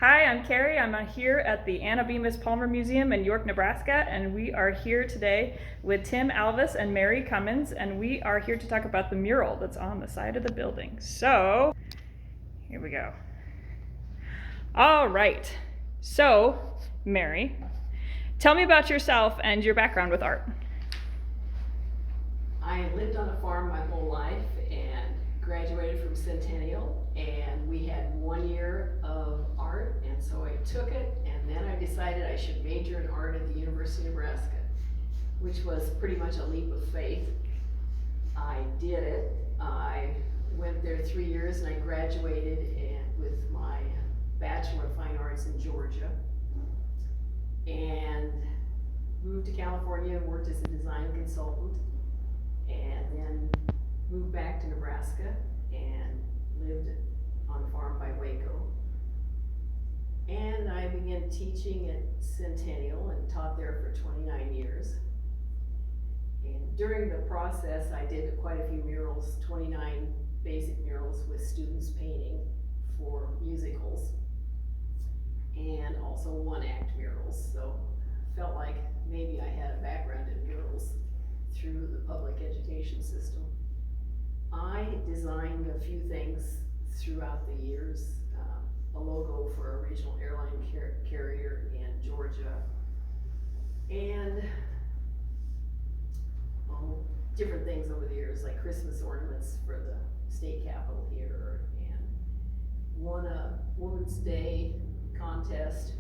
Hi, I'm Carrie. I'm here at the Anna Bemis Palmer Museum in York, Nebraska, and we are here today with Tim Alvis and Mary Cummins, and we are here to talk about the mural that's on the side of the building. So, here we go. All right. So, Mary, tell me about yourself and your background with art. I lived on a farm my whole life and graduated from Centennial, and we had 1 year of art, and so I took it, and then I decided I should major in art at the University of Nebraska, which was pretty much a leap of faith. I did it. I went there 3 years and I graduated with my Bachelor of Fine Arts in Georgia, and moved to California and worked as a design consultant, and then moved back to Nebraska and lived on a farm by Waco. And I began teaching at Centennial and taught there for 29 years. And during the process, I did quite a few murals, 29 basic murals with students painting for musicals, and also one-act murals. So I felt like maybe I had a background in murals through the public education system. I designed a few things throughout the years, a logo for a regional airline carrier in Georgia, and different things over the years, like Christmas ornaments for the state capitol here, and won a Women's Day contest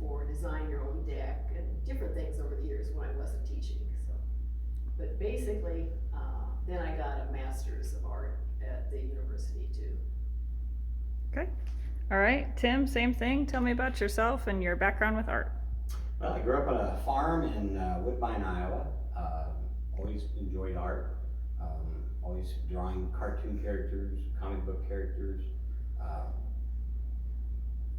for design your own deck, and different things over the years when I wasn't teaching. So, but basically, then I got a master's of art at the university too. Okay. All right, Tim, same thing. Tell me about yourself and your background with art. Well, I grew up on a farm in Woodbine, Iowa. Always enjoyed art. Always drawing cartoon characters, comic book characters.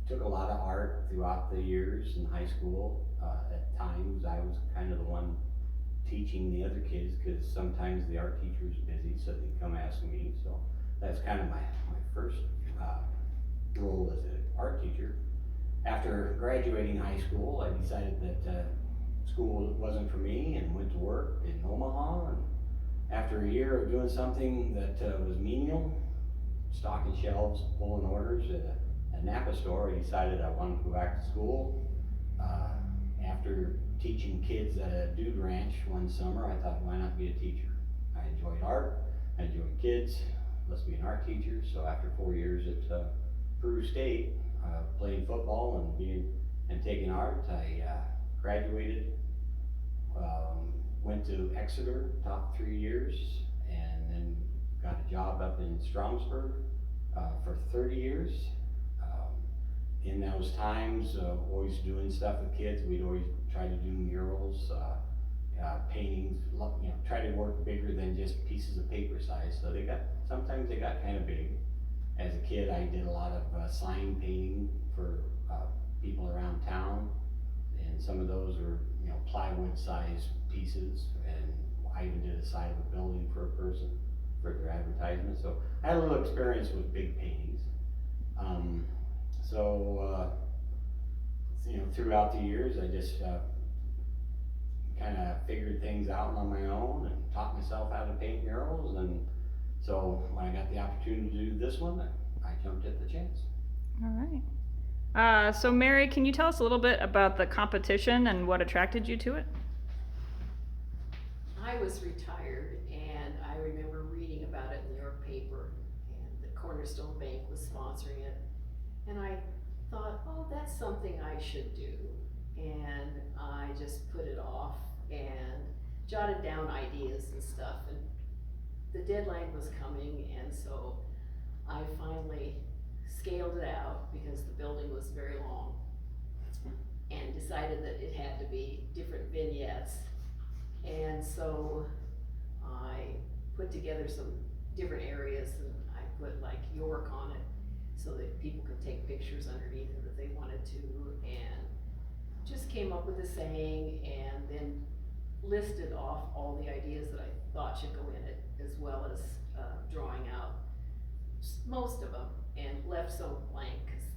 Took a lot of art throughout the years in high school. At times, I was kind of the one teaching the other kids because sometimes the art teacher was busy, so they'd come ask me. So that's kind of my first role as an art teacher. After graduating high school, I decided that school wasn't for me and went to work in Omaha. And after a year of doing something that was menial, stocking shelves, pulling orders at a Napa store, I decided I wanted to go back to school. After teaching kids at a dude ranch one summer, I thought, why not be a teacher? I enjoyed art, I enjoyed kids, let's be an art teacher. So after 4 years at Peru State, playing football and taking art, I graduated, went to Exeter, taught 3 years, and then got a job up in Stromsburg for 30 years. In those times, always doing stuff with kids, we'd always try to do murals, paintings, try to work bigger than just pieces of paper size. So sometimes they got kind of big. As a kid, I did a lot of sign painting for people around town, and some of those were, plywood size pieces, and I even did a side of a building for a person for their advertisement. So I had a little experience with big paintings. Throughout the years, I just kind of figured things out on my own and taught myself how to paint murals. And so when I got the opportunity to do this one, I jumped at the chance. All right. So Mary, can you tell us a little bit about the competition and what attracted you to it? I was retired, and I remember reading about it in the New York paper, and the Cornerstone Bank was sponsoring it, and I thought, oh, that's something I should do, and I just put it off and jotted down ideas and stuff, and the deadline was coming, and so I finally scaled it out because the building was very long, and decided that it had to be different vignettes. And so I put together some different areas, and I put like York on it so that people could take pictures underneath it if they wanted to, and just came up with a saying, and then listed off all the ideas that I thought should go in it, as well as drawing out most of them, and left some blank, 'cause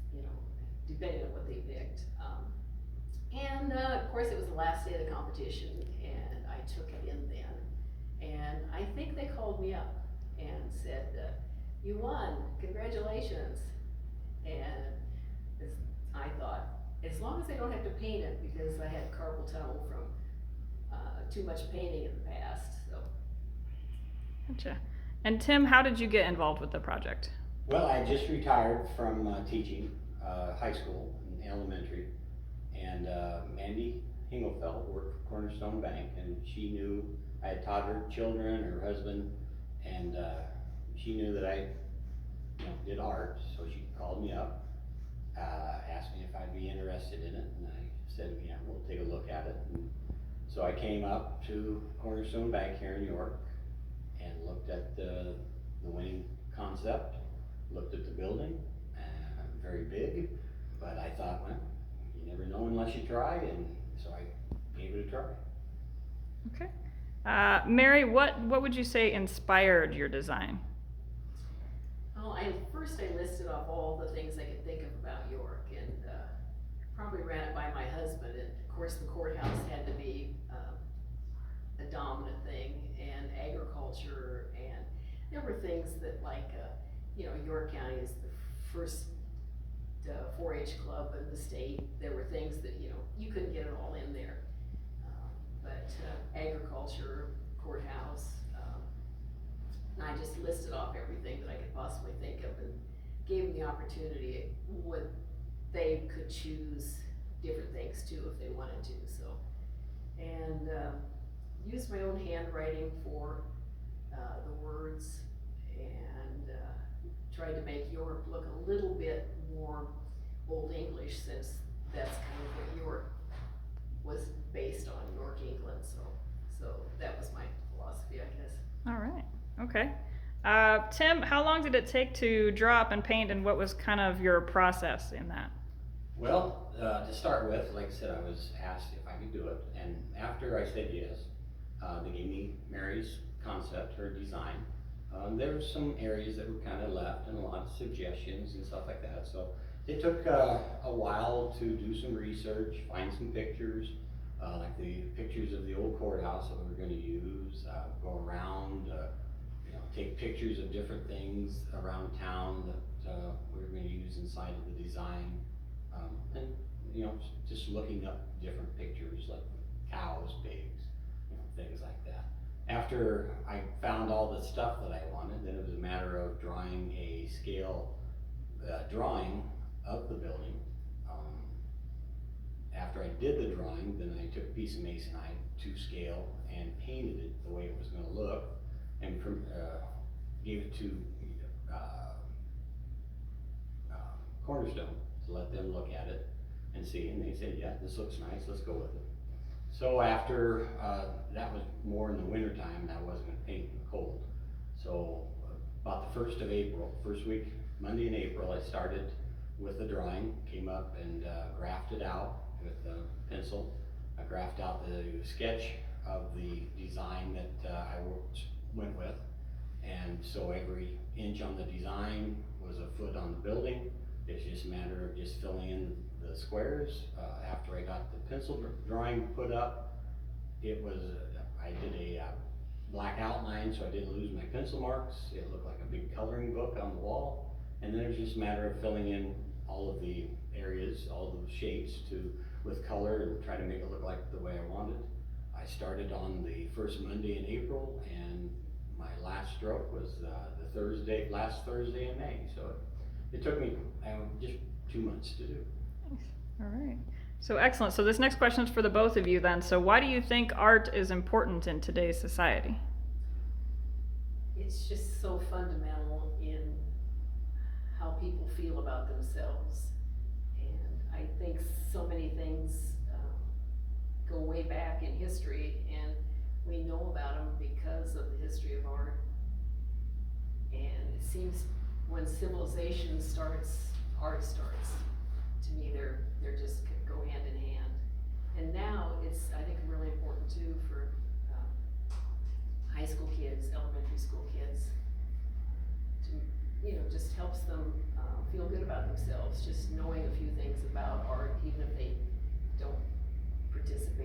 course, it was the last day of the competition, and I took it in then. And I think they called me up and said, you won, congratulations. And I thought, as long as I don't have to paint it, because I had carpal tunnel from too much painting in the past, so. Gotcha. And Tim, how did you get involved with the project? Well, I just retired from teaching high school and elementary, and Mandy Hingelfeld worked for Cornerstone Bank, and she knew I had taught her children, her husband, and she knew that I did art, so she called me up, asked me if I'd be interested in it, and I said, yeah, we'll take a look at it. And so I came up to Cornerstone Bank here in York and looked at the winning concept, looked at the building, very big, but I thought, well, you never know unless you try, and so I gave it a try. Okay. Mary, what would you say inspired your design? Well, I listed off all the things I could think of about York, and probably ran it by my husband, and of course the courthouse had to be a dominant thing, and agriculture, and there were things that York County is the first 4-H club in the state. There were things that, you couldn't get it all in there. But agriculture, courthouse, and I just listed off everything that I could possibly think of and gave them the opportunity, they could choose different things too if they wanted to, so. And used my own handwriting for the words, and tried to make York look a little bit more Old English, since that's kind of what York was based on, York, England, so that was my philosophy, I guess. All right. Okay. Tim, how long did it take to draw up and paint, and what was kind of your process in that? Well, to start with, like I said, I was asked if I could do it, and after I said yes, they gave me Mary's concept, her design. There were some areas that were kind of left, and a lot of suggestions and stuff like that, so it took a while to do some research, find some pictures, like the pictures of the old courthouse that we were going to use, go around, take pictures of different things around town that we were going to use inside of the design, and just looking up different pictures like cows, pigs, things like that. After I found all the stuff that I wanted, then it was a matter of drawing a scale drawing of the building. After I did the drawing, then I took a piece of masonite to scale and painted it the way it was going to look, and gave it to Cornerstone to let them look at it and see, and they said, yeah, this looks nice, let's go with it. So after, that was more in the winter time, and I wasn't going to paint in the cold. So about the 1st of April, first week, Monday in April, I started with the drawing, came up and graphed it out with a pencil. I graphed out the sketch of the design that I went with. And so every inch on the design was a foot on the building. It's just a matter of just filling in the squares. After I got the pencil drawing put up, it was, I did a black outline so I didn't lose my pencil marks. It looked like a big coloring book on the wall. And then it was just a matter of filling in all of the areas, all the shapes with color, and try to make it look like the way I wanted. I started on the first Monday in April, and my last stroke was last Thursday in May. So it took me just 2 months to do. Nice. All right. So excellent. So this next question is for the both of you then. So why do you think art is important in today's society? It's just so fundamental in how people feel about themselves. And I think so many things go way back in history, and we know about them because of the history of art. And it seems when civilization starts, art starts. To me, they're just go hand in hand. And now it's, I think, really important too for high school kids, elementary school kids, to, just helps them feel good about themselves, just knowing a few things about art, even if they don't participate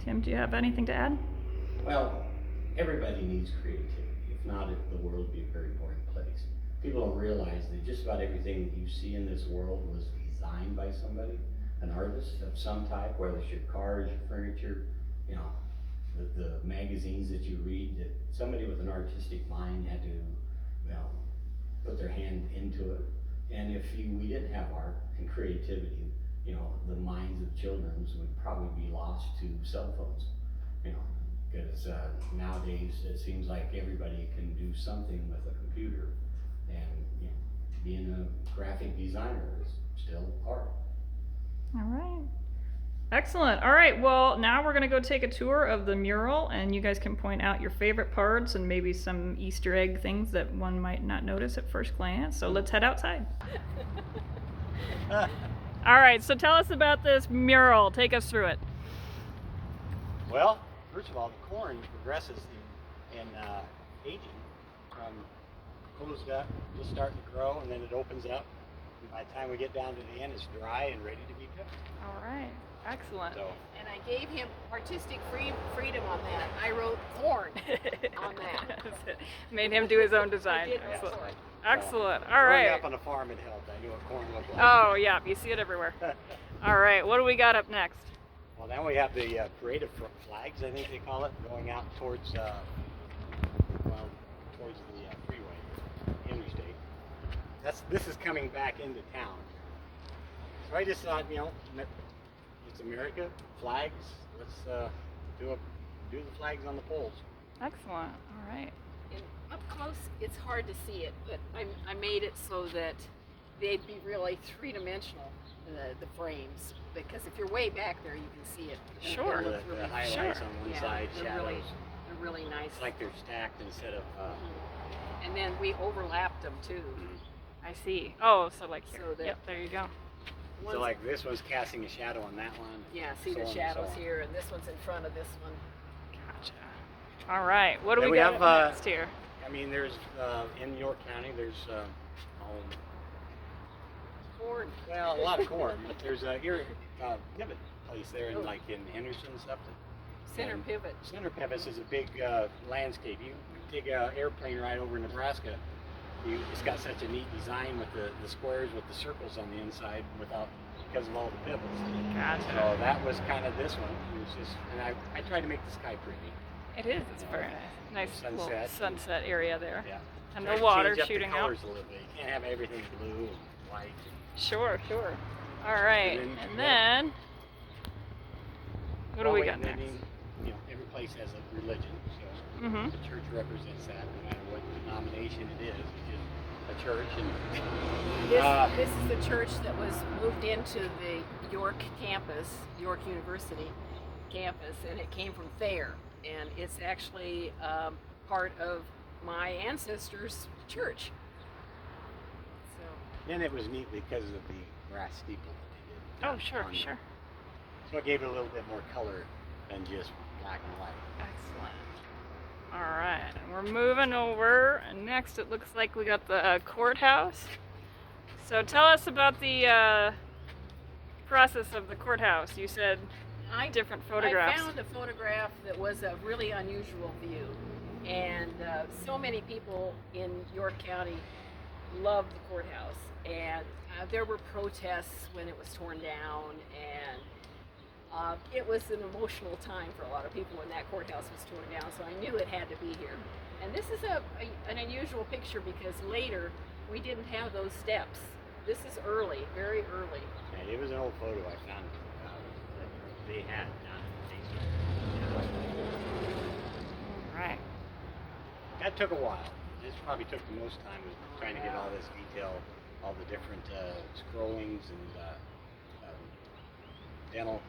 Tim, do you have anything to add? Well, everybody needs creativity. If not, the world would be a very boring place. People don't realize that just about everything that you see in this world was designed by somebody, an artist of some type, whether it's your cars, your furniture, you know, the magazines that you read, that somebody with an artistic mind had to, you know, put their hand into it. And if we didn't have art and creativity, you know, the minds of children would probably be lost to cell phones, you know, because nowadays it seems like everybody can do something with a computer, and you know, being a graphic designer is still art. All right. Excellent. All right. Well, now we're going to go take a tour of the mural, and you guys can point out your favorite parts and maybe some Easter egg things that one might not notice at first glance. So let's head outside. All right. So tell us about this mural. Take us through it. Well, first of all, the corn progresses in aging from closed up, just starting to grow, and then it opens up. And by the time we get down to the end, it's dry and ready to be picked. All right. Excellent. So, And I gave him artistic freedom on that. I wrote corn on that. Made him do his own design. I did Excellent. corn. Excellent. All growing right. up on a farm, it helped. I knew what corn looked like. Oh, yeah. You see it everywhere. All right. What do we got up next? Well, then we have the parade of flags, I think they call it, going out towards the freeway, interstate. This is coming back into town. So I just thought, you know, it's America, flags. Let's do the flags on the poles. Excellent. All right. And up close, it's hard to see it, but I made it so that they'd be really three-dimensional, the frames. Because if you're way back there, you can see it. And Sure. they look The really- highlights Sure. on one Yeah, side, they're shadows. they're really nice. It's like they're stacked instead of. And then we overlapped them too. I see. Oh, so like here. So that- Yep, there you go. So One's- like this one's casting a shadow on that one. Yeah, see so the on and shadows so on. here, and this one's in front of this one. Gotcha. All right. What do Then we we got have, up next here? I mean, there's in York County, there's Corn. well, a lot of corn. But there's a pivot place there in like in Henderson and stuff. Center And pivot. Center Pivot is a big landscape. You take an airplane ride over Nebraska. It's got such a neat design with the squares with the circles on the inside because of all the pivots. Gotcha. So that was kind of this one. It was just, and I tried to make the sky pretty. It is. It's very nice. Nice little Sunset. sunset area there. Yeah. And Tried the to water change up shooting the out. colors a little bit. You can't have everything blue and white. Sure, sure. All right. And then- And then, what do we got And then, next? you know, every place has a religion, so Mhm. the church represents that. No matter what denomination it is, it's just a church. And This is the church that was moved into the York campus, York University campus, and it came from Thayer. And it's actually part of my ancestors' church. So then it was neat because of the brass steeple that they did. Oh, sure, on sure. So it gave it a little bit more color than just black and white. Excellent. All right, and we're moving over, and next it looks like we got the courthouse. So tell us about the process of the courthouse. You said different photographs. I found a photograph that was a really unusual view, and so many people in York County loved the courthouse, and there were protests when it was torn down, and it was an emotional time for a lot of people when that courthouse was torn down, so I knew it had to be here. And this is an unusual picture because later we didn't have those steps. This is early, very early. And it was an old photo I found that they had down in All right. That took a while. This probably took the most time, was trying to get all this detail, all the different scrollings and dental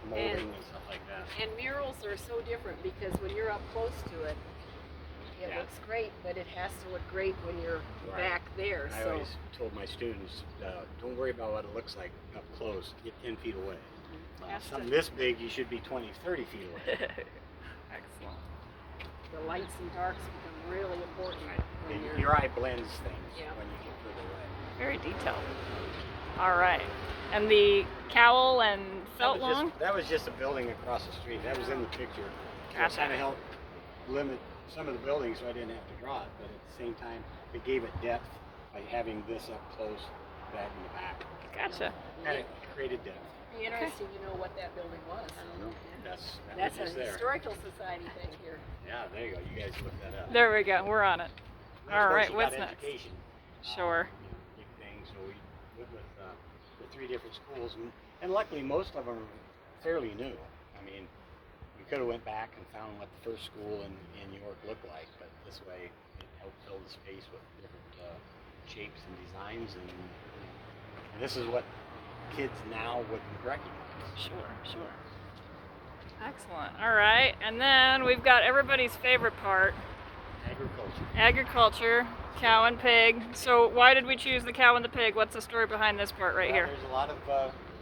molding and stuff like that. And murals are so different because when you're up close to it, it Yeah. looks great, but it has to look great when you're Right. back there. I So always told my students, don't worry about what it looks like up close, get 10 feet away. Has to- Something this big, you should be 20, 30 feet away. Excellent. the lights and darks become really important when you're. Your eye blends things Yeah. when you get further away. Very detailed. All right. And the cowl and felt long? That was just a building across the street. That was in the picture. Gotcha. It kind of helped limit some of the buildings so I didn't have to draw it. But at the same time, it gave it depth by having this up close, that in the back. Gotcha. Kind of created depth. Be interesting to know what that building was. I don't know. That's That's was a there. historical society thing here. Yeah, there you go. You guys look that up. There we go. We're on it. And of All course, right, you what's got next? education. Sure. Big thing. So we went with the 3 different schools, and luckily most of them are fairly new. I mean, we could have went back and found what the first school in York looked like, but this way it helped fill the space with different shapes and designs, and this is what kids now would recognize. Sure. Excellent. All right. And then we've got everybody's favorite part, Agriculture. agriculture, cow and pig. So why did we choose the cow and the pig? What's the story behind this part right here? There's a lot of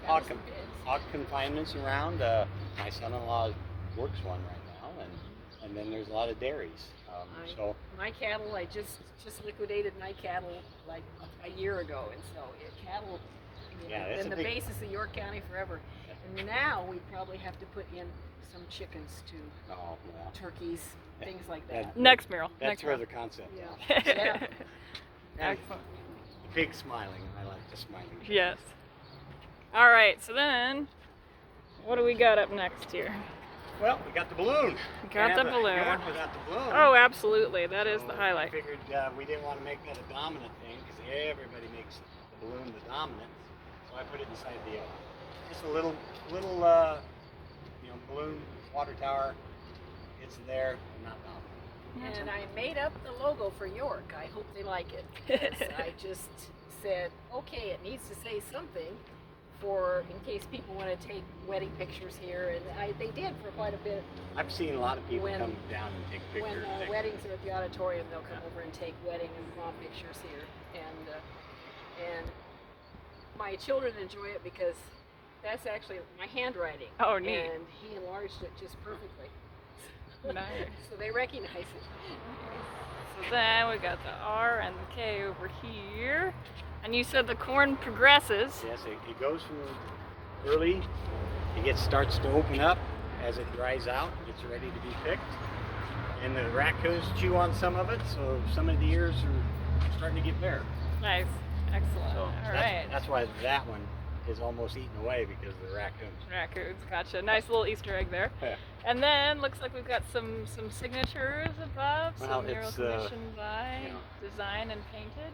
Cows and pigs. hog confinements around. My son-in-law works one right now, and then there's a lot of dairies. So My cattle, I just liquidated my cattle like a year ago, and so cattle Yeah, that's been a the big- basis of York County forever. And now we probably have to put in some chickens too, oh, well, turkeys, things like that. Next mural. that's Next where mural. the concept is. Yeah. Yeah. And Excellent. the pig smiling. I like the smiling. pig. Yes. All right. So then, what do we got up next here? Well, we got the balloon. Got Can't the have a balloon. York without the balloon. Oh, absolutely. That is the So highlight. We figured we didn't want to make that a dominant thing because everybody makes the balloon the dominant. So I put it inside the just a little balloon water tower. It's there, not dominant. And I made up the logo for York. I hope they like it. Because I just said, okay, it needs to say something for in case people want to take wedding pictures here. And they did for quite a bit. I've seen a lot of people When- come down and take When pictures. weddings are at the auditorium, they'll come Yeah. over and take wedding and prom pictures here. And my children enjoy it because that's actually my handwriting. Oh, neat. And he enlarged it just perfectly. Nice. So they recognize it. So then we got the R and the K over here. And you said the corn progresses. Yes, it goes from early. Starts to open up as it dries out. Gets ready to be picked. And the raccoons chew on some of it, so some of the ears are starting to get bare. Nice. Excellent. So All that's, right. that's why that one is almost eaten away because of the raccoons. Raccoons. Gotcha. Nice little Easter egg there. Yeah. And then looks like we've got some signatures above. Well, Some mural it's, commissioned by, yeah. designed and painted.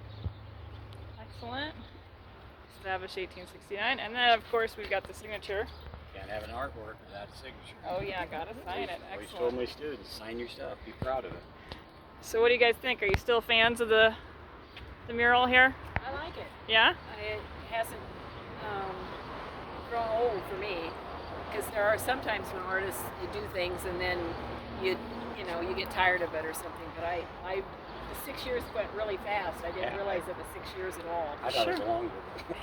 Excellent. Established 1869. And then of course we've got the signature. Can't have an artwork without a signature. Oh yeah, gotta sign it. I always told Excellent. my students, sign your stuff, be proud of it. So what do you guys think? Are you still fans of the mural here? I like it. Yeah? It hasn't grown old for me because there are sometimes when artists you do things and then you get tired of it or something. But the 6 years went really fast. I didn't Yeah. realize it was 6 years at all. I thought it was Sure. longer.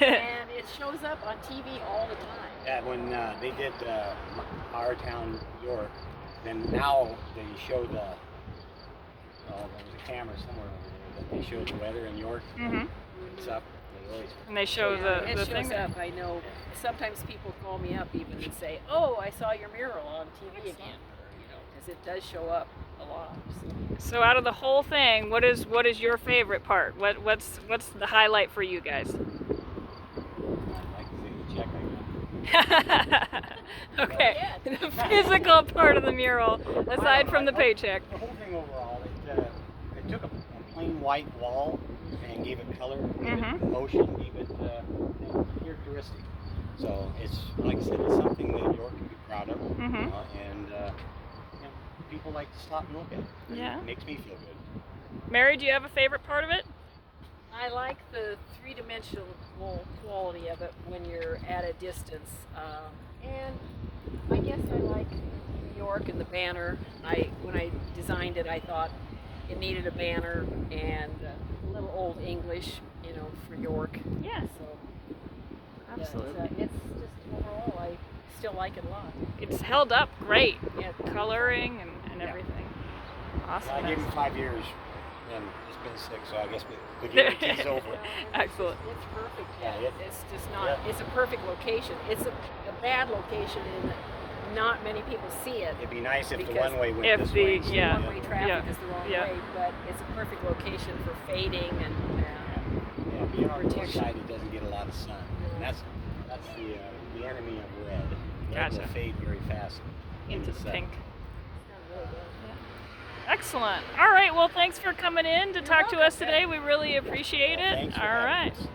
And it shows up on TV all the time. Yeah, when they did Our Town, York, then now they show there was a camera somewhere over there that they showed the weather in York. Mhm. It's up. They always And they show It the shows thing. up. I know. Sometimes people call me up even and say, "Oh, I saw your mural on TV again," because it does show up a lot. So. So out of the whole thing, what is your favorite part? What's the highlight for you guys? I'd like to see the check I got. Okay, yeah. the physical part of the mural, aside from the paycheck. The whole thing overall, it took a plain white wall and gave it color, gave it motion, gave it characteristic. So it's, like I said, it's something that York can be proud of, and people like to stop and look at it. Yeah. It makes me feel good. Mary, do you have a favorite part of it? I like the three-dimensional quality of it when you're at a distance, and I guess I like New York and the banner. When I designed it, I thought it needed a banner and a little old English, for York. Yeah. So Absolutely. it's just overall, I still like it a lot. It's held up great. Yeah. Coloring and Yeah. everything. Awesome. I gave him 5 years and just been sick, so I guess the guarantee's over. Excellent. It's perfect. Yeah, It's just not. yeah. It's a perfect location. It's a bad location, and not many people see it. It'd be nice if the Because one-way went if this the- way. yeah. One-way traffic Yeah. is the wrong Yeah. way, but it's a perfect location for fading and. Yeah, being on the north Protection. side, it doesn't get a lot of sun. And that's the enemy of red. Red Gotcha. will fade very fast Into the sun. pink. Excellent. All right. Well, thanks for coming in to talk to us today. We really appreciate Well, it. thanks for All having right. us.